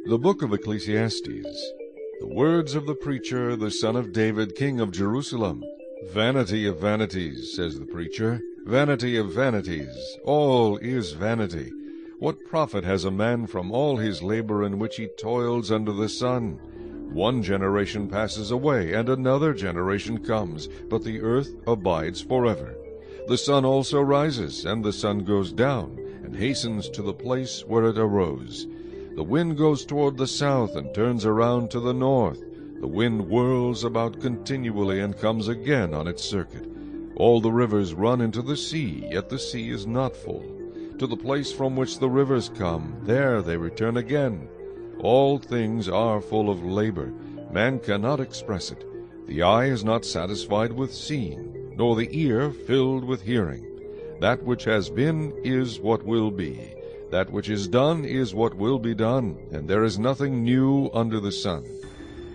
The book of Ecclesiastes. The words of the preacher, the son of David, king of Jerusalem. Vanity of vanities, says the preacher, vanity of vanities, all is vanity. What profit has a man from all his labor in which he toils under the sun? One generation passes away, and another generation comes, but the earth abides forever. The sun also rises, and the sun goes down, and hastens to the place where it arose. The wind goes toward the south, and turns around to the north. The wind whirls about continually, and comes again on its circuit. All the rivers run into the sea, yet the sea is not full. To the place from which the rivers come, there they return again. All things are full of labor. Man cannot express it. The eye is not satisfied with seeing, nor the ear filled with hearing. That which has been is what will be. That which is done is what will be done, and there is nothing new under the sun.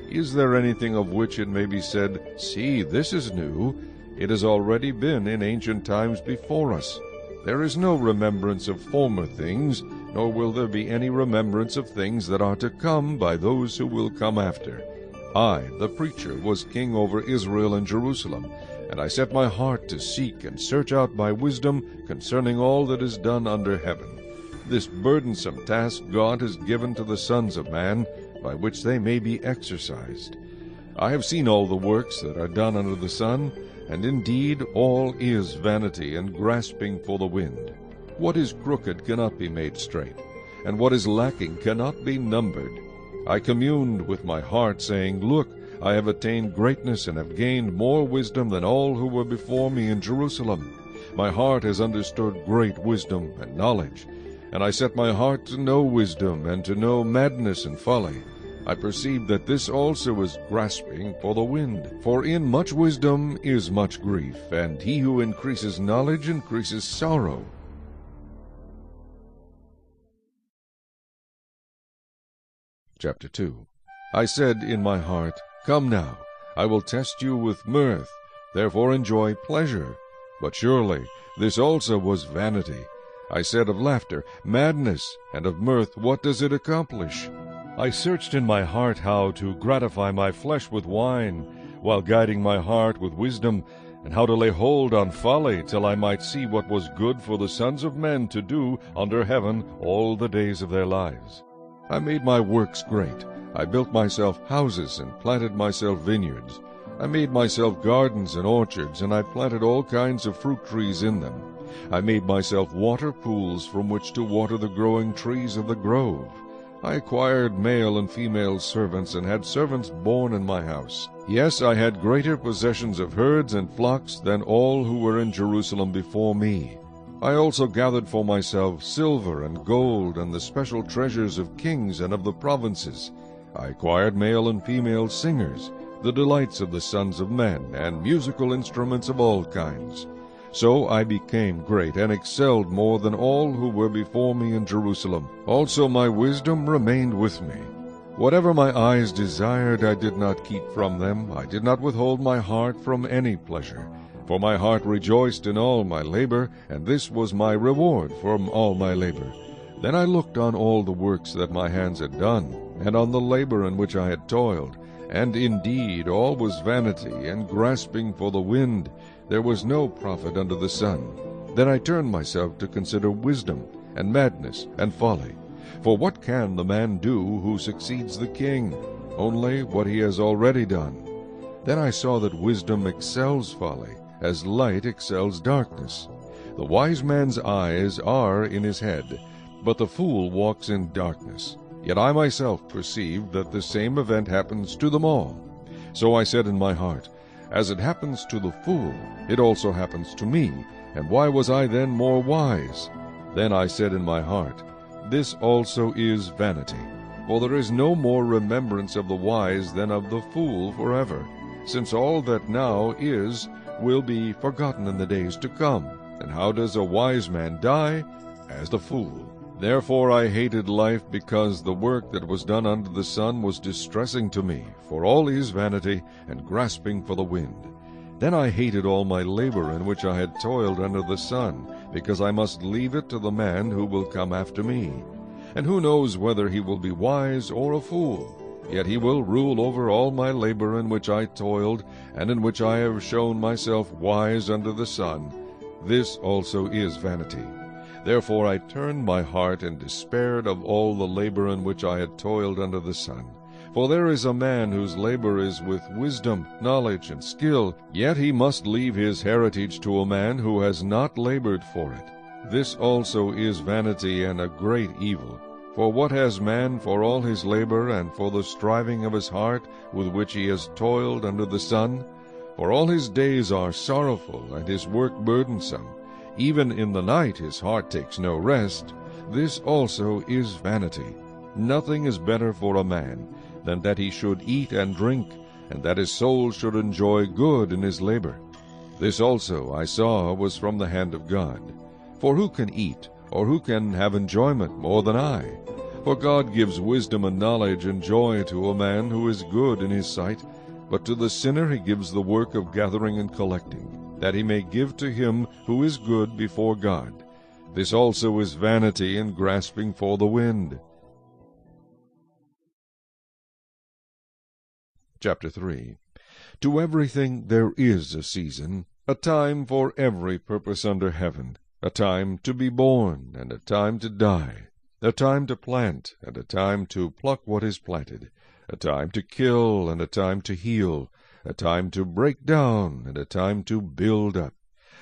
Is there anything of which it may be said, "See, this is new"? It has already been in ancient times before us. There is no remembrance of former things, nor will there be any remembrance of things that are to come by those who will come after. I, the preacher, was king over Israel and Jerusalem, and I set my heart to seek and search out by wisdom concerning all that is done under heaven. This burdensome task God has given to the sons of man, by which they may be exercised. I have seen all the works that are done under the sun, and indeed all is vanity and grasping for the wind. What is crooked cannot be made straight, and what is lacking cannot be numbered. I communed with my heart, saying, Look, I have attained greatness and have gained more wisdom than all who were before me in Jerusalem. My heart has understood great wisdom and knowledge. And I set my heart to know wisdom, and to know madness and folly. I perceive that this also is grasping for the wind. For in much wisdom is much grief, and he who increases knowledge increases sorrow. Chapter 2. I said in my heart, Come now, I will test you with mirth, therefore enjoy pleasure. But surely this also was vanity. I said of laughter, madness, and of mirth, what does it accomplish? I searched in my heart how to gratify my flesh with wine, while guiding my heart with wisdom, and how to lay hold on folly, till I might see what was good for the sons of men to do under heaven all the days of their lives. I made my works great. I built myself houses, and planted myself vineyards. I made myself gardens and orchards, and I planted all kinds of fruit trees in them. I made myself water pools from which to water the growing trees of the grove. I acquired male and female servants, and had servants born in my house. Yes, I had greater possessions of herds and flocks than all who were in Jerusalem before me. I also gathered for myself silver and gold, and the special treasures of kings and of the provinces. I acquired male and female singers, the delights of the sons of men, and musical instruments of all kinds. So I became great, and excelled more than all who were before me in Jerusalem. Also my wisdom remained with me. Whatever my eyes desired I did not keep from them. I did not withhold my heart from any pleasure. For my heart rejoiced in all my labor, and this was my reward from all my labor. Then I looked on all the works that my hands had done, and on the labor in which I had toiled. And indeed all was vanity, and grasping for the wind. There was no profit under the sun. Then I turned myself to consider wisdom, and madness, and folly. For what can the man do who succeeds the king? Only what he has already done. Then I saw that wisdom excels folly, as light excels darkness. The wise man's eyes are in his head, but the fool walks in darkness. Yet I myself perceive that the same event happens to them all. So I said in my heart, As it happens to the fool, it also happens to me, and why was I then more wise? Then I said in my heart, This also is vanity. For there is no more remembrance of the wise than of the fool forever, since all that now is will be forgotten in the days to come. And how does a wise man die? As the fool. Therefore I hated life, because the work that was done under the sun was distressing to me, for all is vanity, and grasping for the wind. Then I hated all my labor in which I had toiled under the sun, because I must leave it to the man who will come after me. And who knows whether he will be wise or a fool? Yet he will rule over all my labor in which I toiled, and in which I have shown myself wise under the sun. This also is vanity. Therefore I turned my heart and despaired of all the labor in which I had toiled under the sun. For there is a man whose labor is with wisdom, knowledge, and skill, yet he must leave his heritage to a man who has not labored for it. This also is vanity and a great evil. For what has man for all his labor, and for the striving of his heart, with which he has toiled under the sun? For all his days are sorrowful, and his work burdensome. Even in the night his heart takes no rest. This also is vanity. Nothing is better for a man than that he should eat and drink, and that his soul should enjoy good in his labor. This also I saw was from the hand of God. For who can eat, or who can have enjoyment more than I? For God gives wisdom and knowledge and joy to a man who is good in his sight, but to the sinner he gives the work of gathering and collecting, that he may give to him who is good before God. This also is vanity and grasping for the wind. Chapter 3. To everything there is a season, a time for every purpose under heaven, a time to be born, and a time to die, a time to plant, and a time to pluck what is planted, a time to kill, and a time to heal, a time to break down, and a time to build up,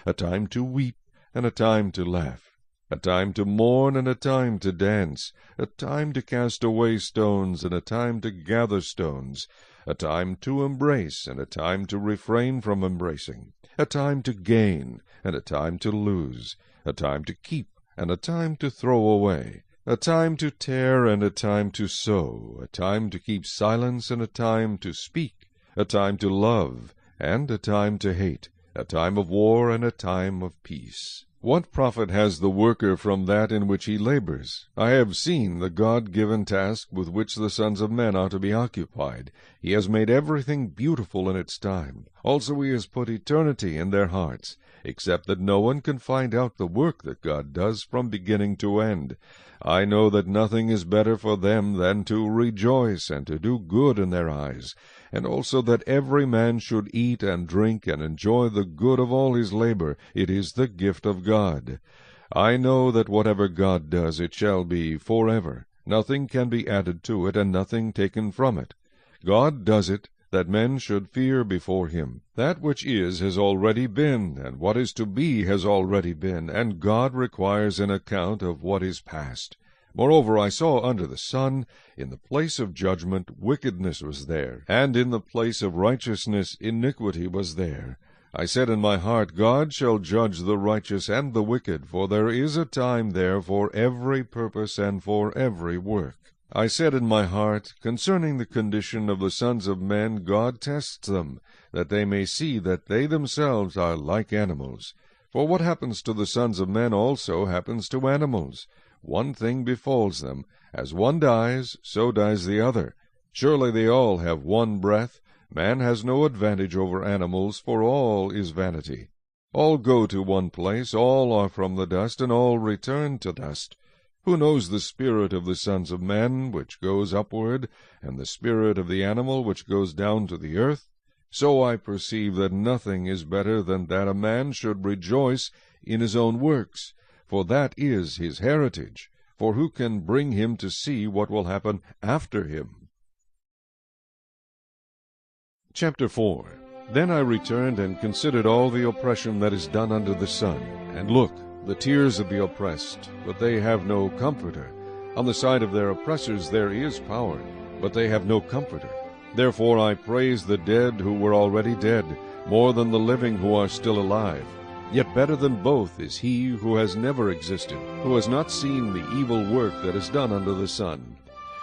a time to weep, and a time to laugh, a time to mourn, and a time to dance, a time to cast away stones, and a time to gather stones, a time to embrace, and a time to refrain from embracing, a time to gain, and a time to lose, a time to keep, and a time to throw away, a time to tear, and a time to sow, a time to keep silence, and a time to speak, a time to love, and a time to hate, a time of war, and a time of peace. What profit has the worker from that in which he labors? I have seen the God-given task with which the sons of men are to be occupied. He has made everything beautiful in its time. Also he has put eternity in their hearts, except that no one can find out the work that God does from beginning to end. I know that nothing is better for them than to rejoice and to do good in their eyes, and also that every man should eat and drink and enjoy the good of all his labor. It is the gift of God. I know that whatever God does, it shall be forever. Nothing can be added to it, and nothing taken from it. God does it, that men should fear before him. That which is has already been, and what is to be has already been, and God requires an account of what is past. Moreover, I saw under the sun, in the place of judgment, wickedness was there, and in the place of righteousness iniquity was there. I said in my heart, God shall judge the righteous and the wicked, for there is a time there for every purpose and for every work. I said in my heart, concerning the condition of the sons of men, God tests them, that they may see that they themselves are like animals. For what happens to the sons of men also happens to animals. One thing befalls them. As one dies, so dies the other. Surely they all have one breath. Man has no advantage over animals, for all is vanity. All go to one place, all are from the dust, and all return to dust. Who knows the spirit of the sons of men, which goes upward, and the spirit of the animal, which goes down to the earth? So I perceive that nothing is better than that a man should rejoice in his own works, for that is his heritage. For who can bring him to see what will happen after him? Chapter 4. Then I returned and considered all the oppression that is done under the sun. And look, the tears of the oppressed, but they have no comforter. On the side of their oppressors there is power, but they have no comforter. Therefore I praise the dead who were already dead, more than the living who are still alive. Yet better than both is he who has never existed, who has not seen the evil work that is done under the sun.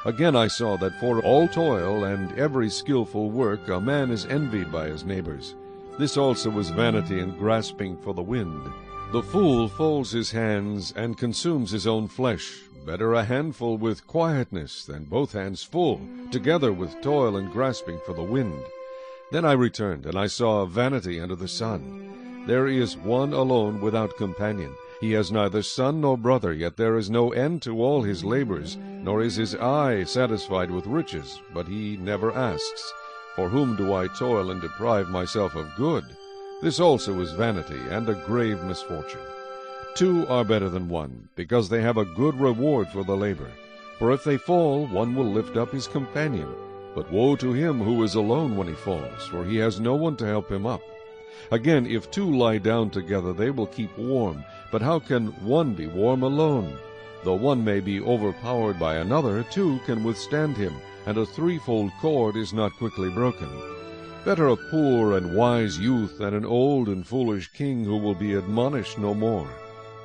Again I saw that for all toil and every skillful work a man is envied by his neighbors. This also is vanity and grasping for the wind. The fool folds his hands and consumes his own flesh. Better a handful with quietness than both hands full, together with toil and grasping for the wind. Then I returned, and I saw vanity under the sun. There is one alone without companion, He has neither son nor brother, yet there is no end to all his labors, nor is his eye satisfied with riches. But he never asks, For whom do I toil and deprive myself of good? This also is vanity, and a grave misfortune. Two are better than one, because they have a good reward for the labor. For if they fall, one will lift up his companion. But woe to him who is alone when he falls, for he has no one to help him up. Again, if two lie down together, they will keep warm. But how can one be warm alone? Though one may be overpowered by another, two can withstand him, and a threefold cord is not quickly broken. Better a poor and wise youth than an old and foolish king who will be admonished no more.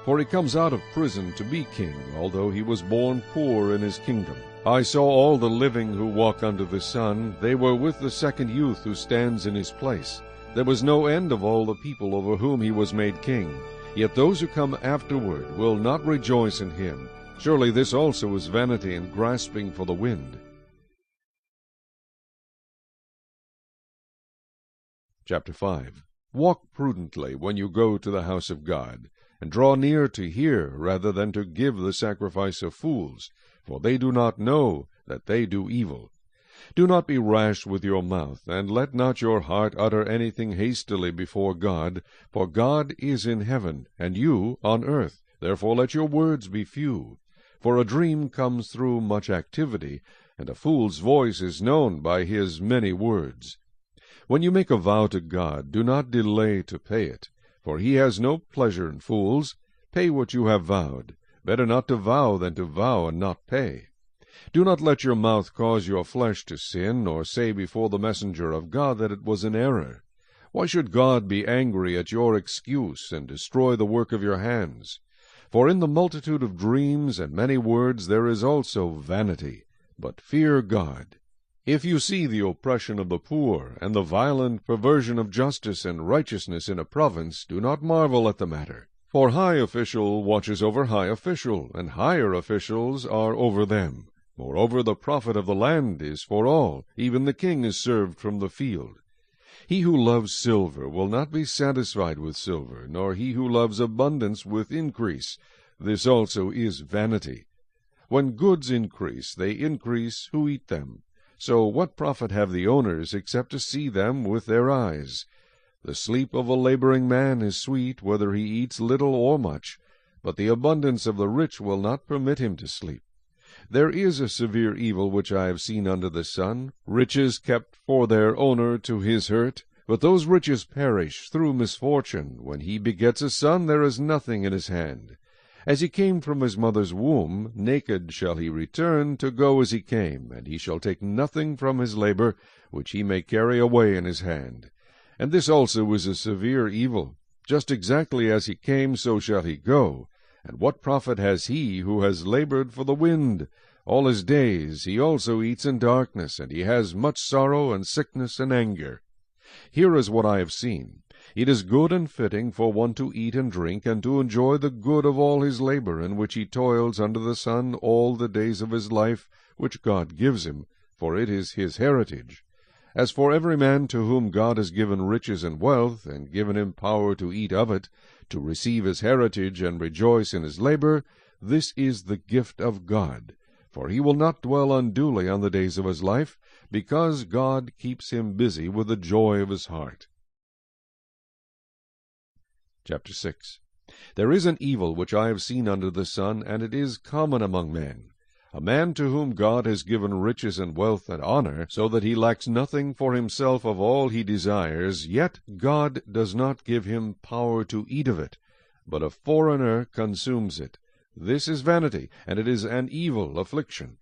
For he comes out of prison to be king, although he was born poor in his kingdom. I saw all the living who walk under the sun. They were with the second youth who stands in his place. There was no end of all the people over whom he was made king. Yet those who come afterward will not rejoice in him. Surely this also is vanity and grasping for the wind. Chapter 5. Walk prudently when you go to the house of God, and draw near to hear rather than to give the sacrifice of fools, for they do not know that they do evil. Do not be rash with your mouth, and let not your heart utter anything hastily before God, for God is in heaven, and you on earth. Therefore let your words be few. For a dream comes through much activity, and a fool's voice is known by his many words. When you make a vow to God, do not delay to pay it, for he has no pleasure in fools. Pay what you have vowed. Better not to vow than to vow and not pay. Do not let your mouth cause your flesh to sin, nor say before the messenger of God that it was an error. Why should God be angry at your excuse, and destroy the work of your hands? For in the multitude of dreams and many words there is also vanity. But fear God. If you see the oppression of the poor, and the violent perversion of justice and righteousness in a province, do not marvel at the matter. For high official watches over high official, and higher officials are over them. Moreover, the profit of the land is for all. Even the king is served from the field. He who loves silver will not be satisfied with silver, nor he who loves abundance with increase. This also is vanity. When goods increase, they increase who eat them. So what profit have the owners, except to see them with their eyes? The sleep of a laboring man is sweet, whether he eats little or much, but the abundance of the rich will not permit him to sleep. There is a severe evil which I have seen under the sun, riches kept for their owner to his hurt. But those riches perish through misfortune. When he begets a son, there is nothing in his hand. As he came from his mother's womb, naked shall he return, to go as he came, and he shall take nothing from his labor, which he may carry away in his hand. And this also is a severe evil. Just exactly as he came, so shall he go. And what profit has he who has labored for the wind? All his days he also eats in darkness, and he has much sorrow and sickness and anger. Here is what I have seen. It is good and fitting for one to eat and drink, and to enjoy the good of all his labor, in which he toils under the sun all the days of his life, which God gives him, for it is his heritage. As for every man to whom God has given riches and wealth, and given him power to eat of it, to receive his heritage and rejoice in his labor, this is the gift of God. For he will not dwell unduly on the days of his life, because God keeps him busy with the joy of his heart. Chapter 6. There is an evil which I have seen under the sun, and it is common among men. A man to whom God has given riches and wealth and honor, so that he lacks nothing for himself of all he desires, yet God does not give him power to eat of it, but a foreigner consumes it. This is vanity, and it is an evil affliction.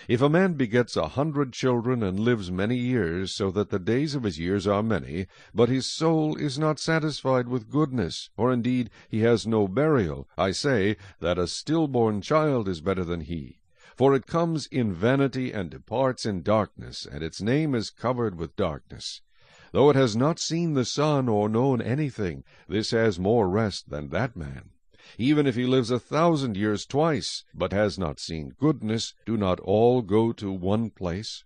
If a man begets 100 children, and lives many years, so that the days of his years are many, but his soul is not satisfied with goodness, or indeed he has no burial, I say that a stillborn child is better than he. For it comes in vanity and departs in darkness, and its name is covered with darkness. Though it has not seen the sun or known anything, this has more rest than that man. Even if he lives 1,000 years twice, but has not seen goodness, do not all go to one place?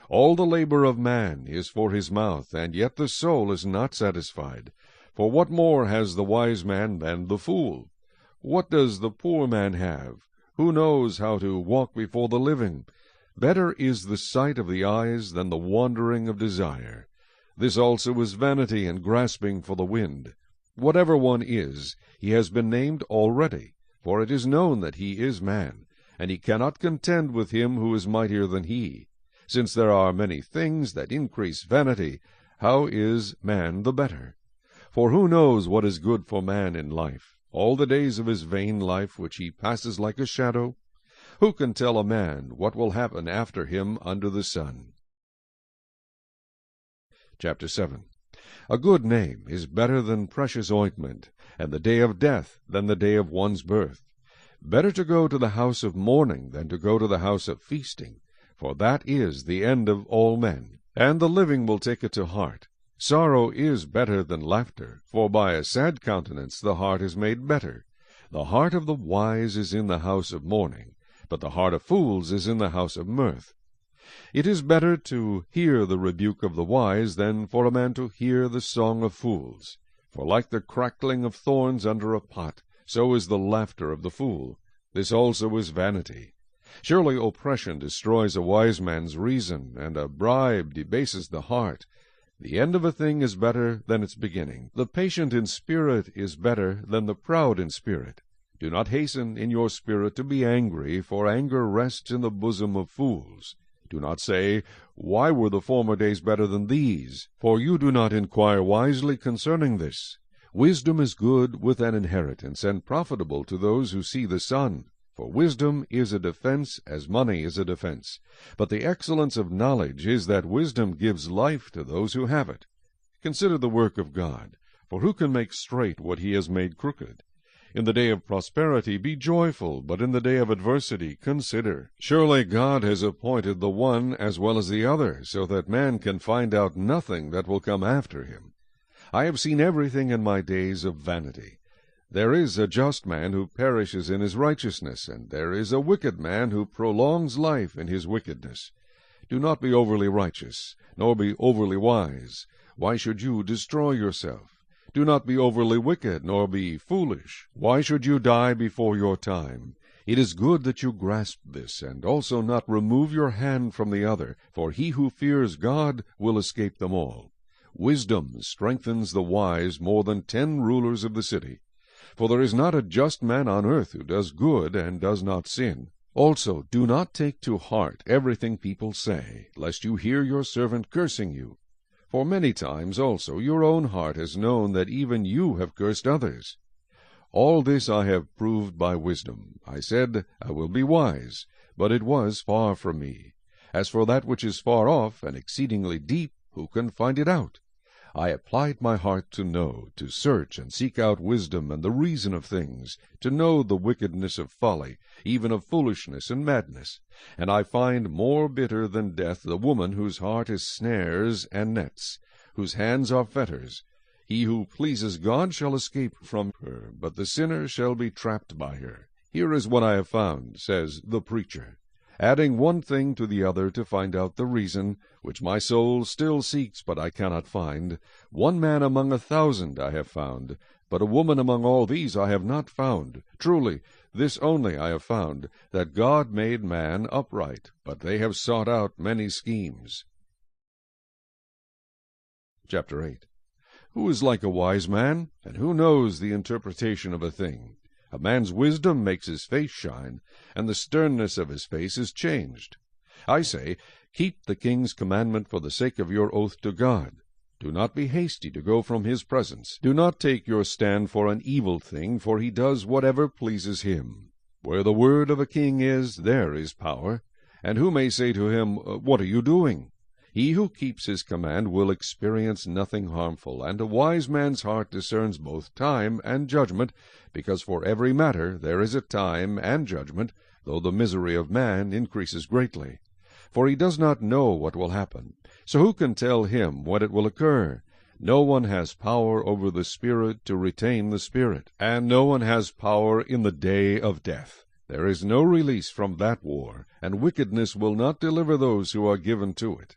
All the labor of man is for his mouth, and yet the soul is not satisfied. For what more has the wise man than the fool? What does the poor man have? Who knows how to walk before the living? Better is the sight of the eyes than the wandering of desire. This also is vanity and grasping for the wind. Whatever one is, he has been named already, for it is known that he is man, and he cannot contend with him who is mightier than he. Since there are many things that increase vanity, how is man the better? For who knows what is good for man in life, all the days of his vain life which he passes like a shadow? Who can tell a man what will happen after him under the sun? Chapter 7. A good name is better than precious ointment, and the day of death than the day of one's birth. Better to go to the house of mourning than to go to the house of feasting, for that is the end of all men, and the living will take it to heart. Sorrow is better than laughter, for by a sad countenance the heart is made better. The heart of the wise is in the house of mourning, but the heart of fools is in the house of mirth. It is better to hear the rebuke of the wise than for a man to hear the song of fools. For like the crackling of thorns under a pot, so is the laughter of the fool. This also is vanity. Surely oppression destroys a wise man's reason, and a bribe debases the heart. The end of a thing is better than its beginning. The patient in spirit is better than the proud in spirit. Do not hasten in your spirit to be angry, for anger rests in the bosom of fools. Do not say, Why were the former days better than these? For you do not inquire wisely concerning this. Wisdom is good with an inheritance, and profitable to those who see the sun. For wisdom is a defense, as money is a defense. But the excellence of knowledge is that wisdom gives life to those who have it. Consider the work of God, for who can make straight what he has made crooked? In the day of prosperity be joyful, but in the day of adversity consider. Surely God has appointed the one as well as the other, so that man can find out nothing that will come after him. I have seen everything in my days of vanity. There is a just man who perishes in his righteousness, and there is a wicked man who prolongs life in his wickedness. Do not be overly righteous, nor be overly wise. Why should you destroy yourself? Do not be overly wicked, nor be foolish. Why should you die before your time? It is good that you grasp this, and also not remove your hand from the other, for he who fears God will escape them all. Wisdom strengthens the wise more than 10 rulers of the city. For there is not a just man on earth who does good and does not sin. Also, do not take to heart everything people say, lest you hear your servant cursing you. For many times also your own heart has known that even you have cursed others. All this I have proved by wisdom. I said, I will be wise, but it was far from me. As for that which is far off and exceedingly deep, who can find it out? I applied my heart to know, to search and seek out wisdom and the reason of things, to know the wickedness of folly, even of foolishness and madness. And I find more bitter than death the woman whose heart is snares and nets, whose hands are fetters. He who pleases God shall escape from her, but the sinner shall be trapped by her. Here is what I have found, says the preacher, adding one thing to the other to find out the reason, which my soul still seeks, but I cannot find. 1 man among 1,000 I have found, but a woman among all these I have not found. Truly, this only I have found, that God made man upright, but they have sought out many schemes. Chapter 8. Who is like a wise man, and who knows the interpretation of a thing? A man's wisdom makes his face shine, and the sternness of his face is changed. I say, keep the king's commandment for the sake of your oath to God. Do not be hasty to go from his presence. Do not take your stand for an evil thing, for he does whatever pleases him. Where the word of a king is, there is power. And who may say to him, What are you doing? He who keeps his command will experience nothing harmful, and a wise man's heart discerns both time and judgment, because for every matter there is a time and judgment, though the misery of man increases greatly. For he does not know what will happen, so who can tell him when it will occur? No one has power over the Spirit to retain the Spirit, and no one has power in the day of death. There is no release from that war, and wickedness will not deliver those who are given to it.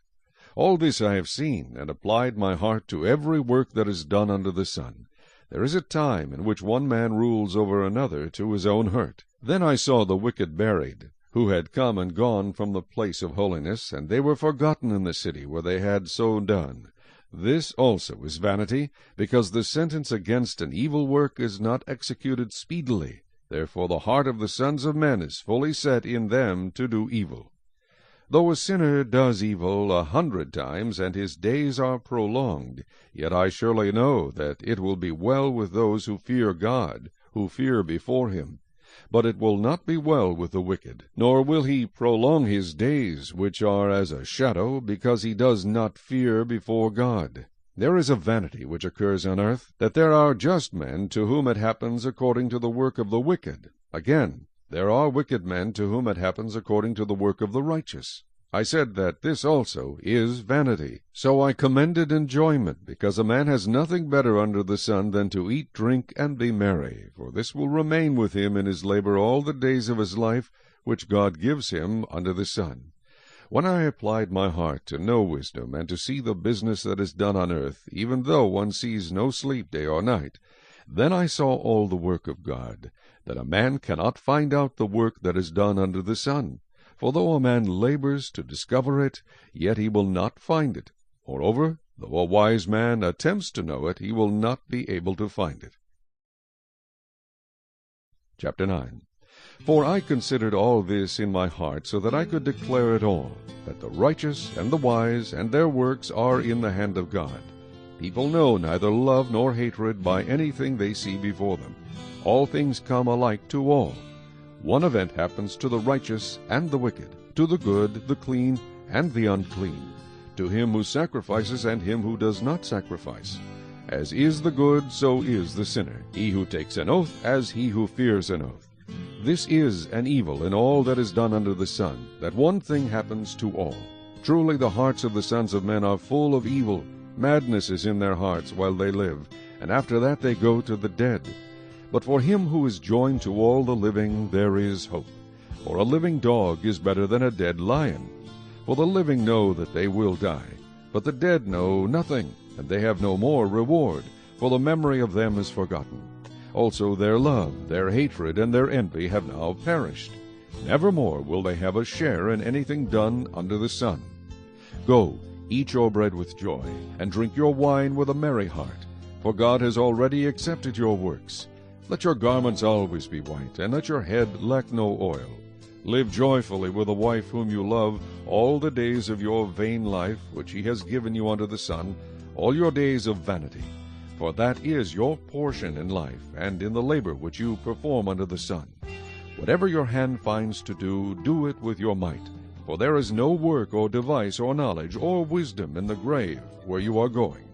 All this I have seen, and applied my heart to every work that is done under the sun. There is a time in which one man rules over another to his own hurt. Then I saw the wicked buried, who had come and gone from the place of holiness, and they were forgotten in the city where they had so done. This also is vanity, because the sentence against an evil work is not executed speedily. Therefore the heart of the sons of men is fully set in them to do evil. Though a sinner does evil 100 times, and his days are prolonged, yet I surely know that it will be well with those who fear God, who fear before him. But it will not be well with the wicked, nor will he prolong his days, which are as a shadow, because he does not fear before God. There is a vanity which occurs on earth, that there are just men to whom it happens according to the work of the wicked. Again, there are wicked men to whom it happens according to the work of the righteous. I said that this also is vanity. So I commended enjoyment, because a man has nothing better under the sun than to eat, drink, and be merry, for this will remain with him in his labor all the days of his life, which God gives him under the sun. When I applied my heart to know wisdom, and to see the business that is done on earth, even though one sees no sleep day or night, then I saw all the work of God, that a man cannot find out the work that is done under the sun. For though a man labors to discover it, yet he will not find it. Moreover, though a wise man attempts to know it, he will not be able to find it. Chapter 9. For I considered all this in my heart, so that I could declare it all, that the righteous and the wise and their works are in the hand of God. People know neither love nor hatred by anything they see before them. All things come alike to all. One event happens to the righteous and the wicked, to the good, the clean, and the unclean, to him who sacrifices and him who does not sacrifice. As is the good, so is the sinner, he who takes an oath, as he who fears an oath. This is an evil in all that is done under the sun, that one thing happens to all. Truly the hearts of the sons of men are full of evil. Madness is in their hearts while they live, and after that they go to the dead. But for him who is joined to all the living there is hope. For a living dog is better than a dead lion. For the living know that they will die, but the dead know nothing, and they have no more reward, for the memory of them is forgotten. Also their love, their hatred, and their envy have now perished. Nevermore will they have a share in anything done under the sun. Go, eat your bread with joy, and drink your wine with a merry heart, for God has already accepted your works. Let your garments always be white, and let your head lack no oil. Live joyfully with a wife whom you love all the days of your vain life, which he has given you under the sun, all your days of vanity. For that is your portion in life, and in the labor which you perform under the sun. Whatever your hand finds to do, do it with your might. For there is no work or device or knowledge or wisdom in the grave where you are going.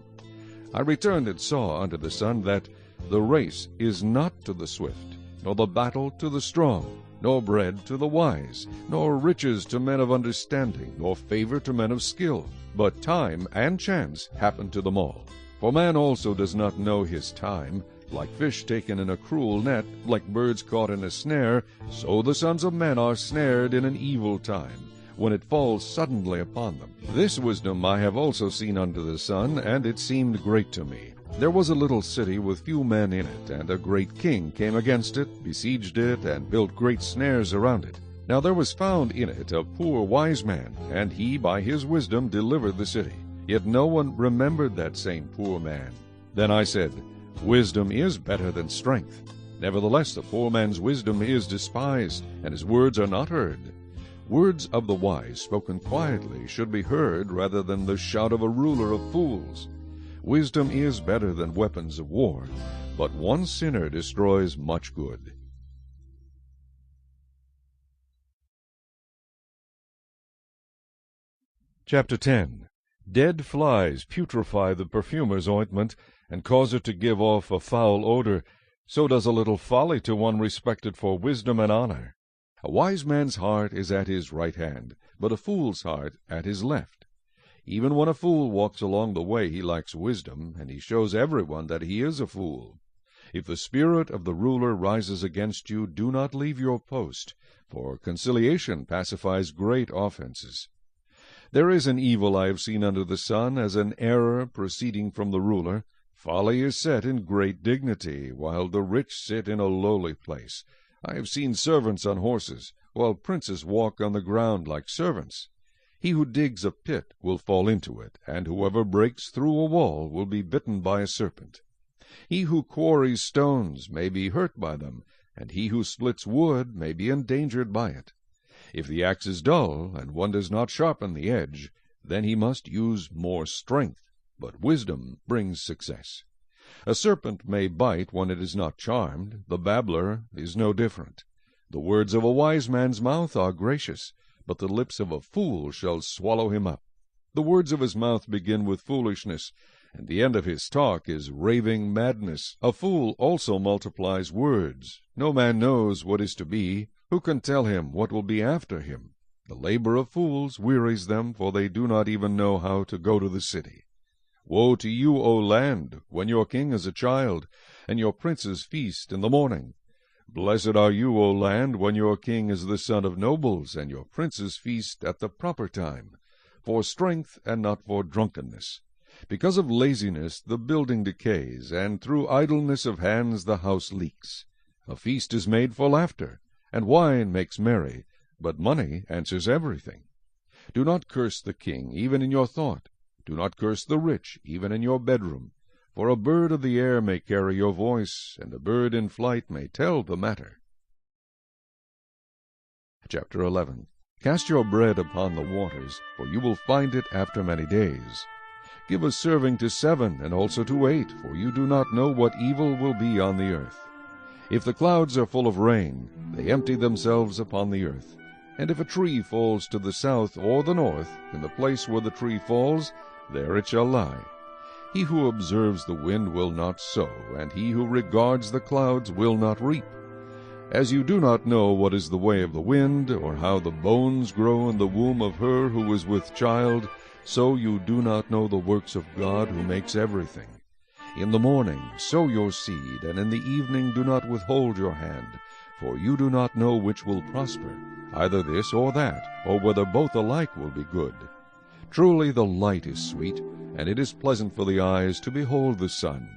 I returned and saw under the sun that the race is not to the swift, nor the battle to the strong, nor bread to the wise, nor riches to men of understanding, nor favor to men of skill. But time and chance happen to them all. For man also does not know his time. Like fish taken in a cruel net, like birds caught in a snare, so the sons of men are snared in an evil time, when it falls suddenly upon them. This wisdom I have also seen under the sun, and it seemed great to me. There was a little city with few men in it, and a great king came against it, besieged it, and built great snares around it. Now there was found in it a poor wise man, and he by his wisdom delivered the city. Yet no one remembered that same poor man. Then I said, Wisdom is better than strength. Nevertheless the poor man's wisdom is despised, and his words are not heard. Words of the wise spoken quietly should be heard rather than the shout of a ruler of fools. Wisdom is better than weapons of war, but one sinner destroys much good. Chapter 10. Dead flies putrefy the perfumer's ointment, and cause it to give off a foul odor. So does a little folly to one respected for wisdom and honor. A wise man's heart is at his right hand, but a fool's heart at his left. Even when a fool walks along the way, he lacks wisdom, and he shows everyone that he is a fool. If the spirit of the ruler rises against you, do not leave your post, for conciliation pacifies great offenses. There is an evil I have seen under the sun, as an error proceeding from the ruler. Folly is set in great dignity, while the rich sit in a lowly place. I have seen servants on horses, while princes walk on the ground like servants. He who digs a pit will fall into it, and whoever breaks through a wall will be bitten by a serpent. He who quarries stones may be hurt by them, and he who splits wood may be endangered by it. If the axe is dull, and one does not sharpen the edge, then he must use more strength, but wisdom brings success. A serpent may bite when it is not charmed. The babbler is no different. The words of a wise man's mouth are gracious, but the lips of a fool shall swallow him up. The words of his mouth begin with foolishness, and the end of his talk is raving madness. A fool also multiplies words. No man knows what is to be. Who can tell him what will be after him? The labor of fools wearies them, for they do not even know how to go to the city. Woe to you, O land, when your king is a child, and your princes feast in the morning. Blessed are you, O land, when your king is the son of nobles, and your princes feast at the proper time, for strength and not for drunkenness. Because of laziness the building decays, and through idleness of hands the house leaks. A feast is made for laughter, and wine makes merry, but money answers everything. Do not curse the king, even in your thought. Do not curse the rich, even in your bedroom. For a bird of the air may carry your voice, and a bird in flight may tell the matter. Chapter 11. Cast your bread upon the waters, for you will find it after many days. Give a serving to 7, and also to 8, for you do not know what evil will be on the earth. If the clouds are full of rain, they empty themselves upon the earth. And if a tree falls to the south or the north, in the place where the tree falls, there it shall lie. He who observes the wind will not sow, and he who regards the clouds will not reap. As you do not know what is the way of the wind, or how the bones grow in the womb of her who is with child, so you do not know the works of God who makes everything. In the morning sow your seed, and in the evening do not withhold your hand, for you do not know which will prosper, either this or that, or whether both alike will be good. Truly the light is sweet, and it is pleasant for the eyes to behold the sun.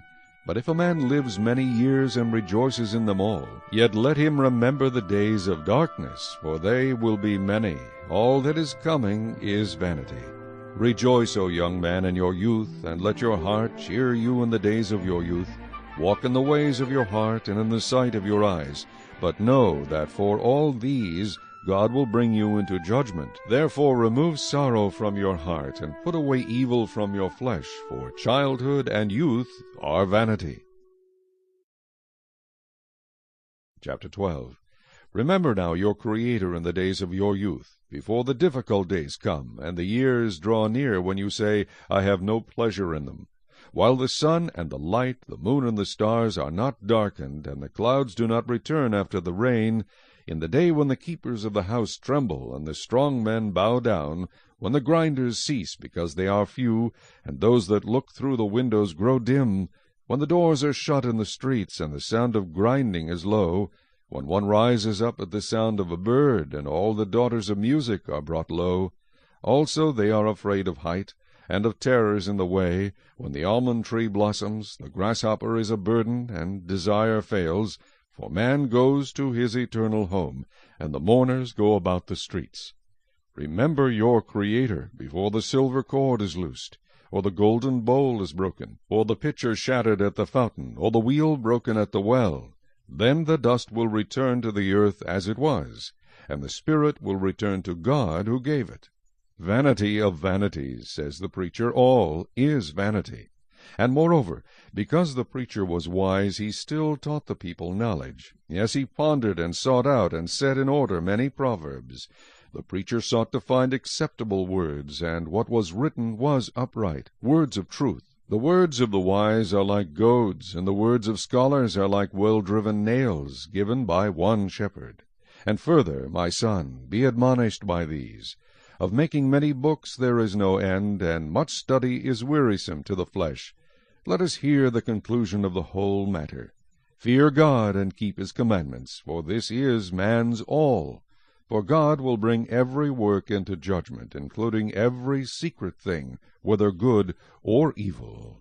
But if a man lives many years and rejoices in them all, yet let him remember the days of darkness, for they will be many. All that is coming is vanity. Rejoice, O young man, in your youth, and let your heart cheer you in the days of your youth. Walk in the ways of your heart and in the sight of your eyes. But know that for all these God will bring you into judgment. Therefore remove sorrow from your heart, and put away evil from your flesh, for childhood and youth are vanity. Chapter 12. Remember now your Creator in the days of your youth, before the difficult days come, and the years draw near when you say, I have no pleasure in them. While the sun and the light, the moon and the stars are not darkened, and the clouds do not return after the rain, in the day when the keepers of the house tremble, and the strong men bow down, when the grinders cease because they are few, and those that look through the windows grow dim, when the doors are shut in the streets, and the sound of grinding is low, when one rises up at the sound of a bird, and all the daughters of music are brought low. Also they are afraid of height, and of terrors in the way, when the almond tree blossoms, the grasshopper is a burden, and desire fails, for man goes to his eternal home, and the mourners go about the streets. Remember your Creator before the silver cord is loosed, or the golden bowl is broken, or the pitcher shattered at the fountain, or the wheel broken at the well. Then the dust will return to the earth as it was, and the spirit will return to God who gave it. Vanity of vanities, says the preacher, all is vanity. And moreover, because the preacher was wise, he still taught the people knowledge. Yes, he pondered and sought out and set in order many proverbs. The preacher sought to find acceptable words, and what was written was upright, words of truth. The words of the wise are like goads, and the words of scholars are like well-driven nails, given by one shepherd. And further, my son, be admonished by these. Of making many books there is no end, and much study is wearisome to the flesh. Let us hear the conclusion of the whole matter. Fear God and keep his commandments, for this is man's all. For God will bring every work into judgment, including every secret thing, whether good or evil.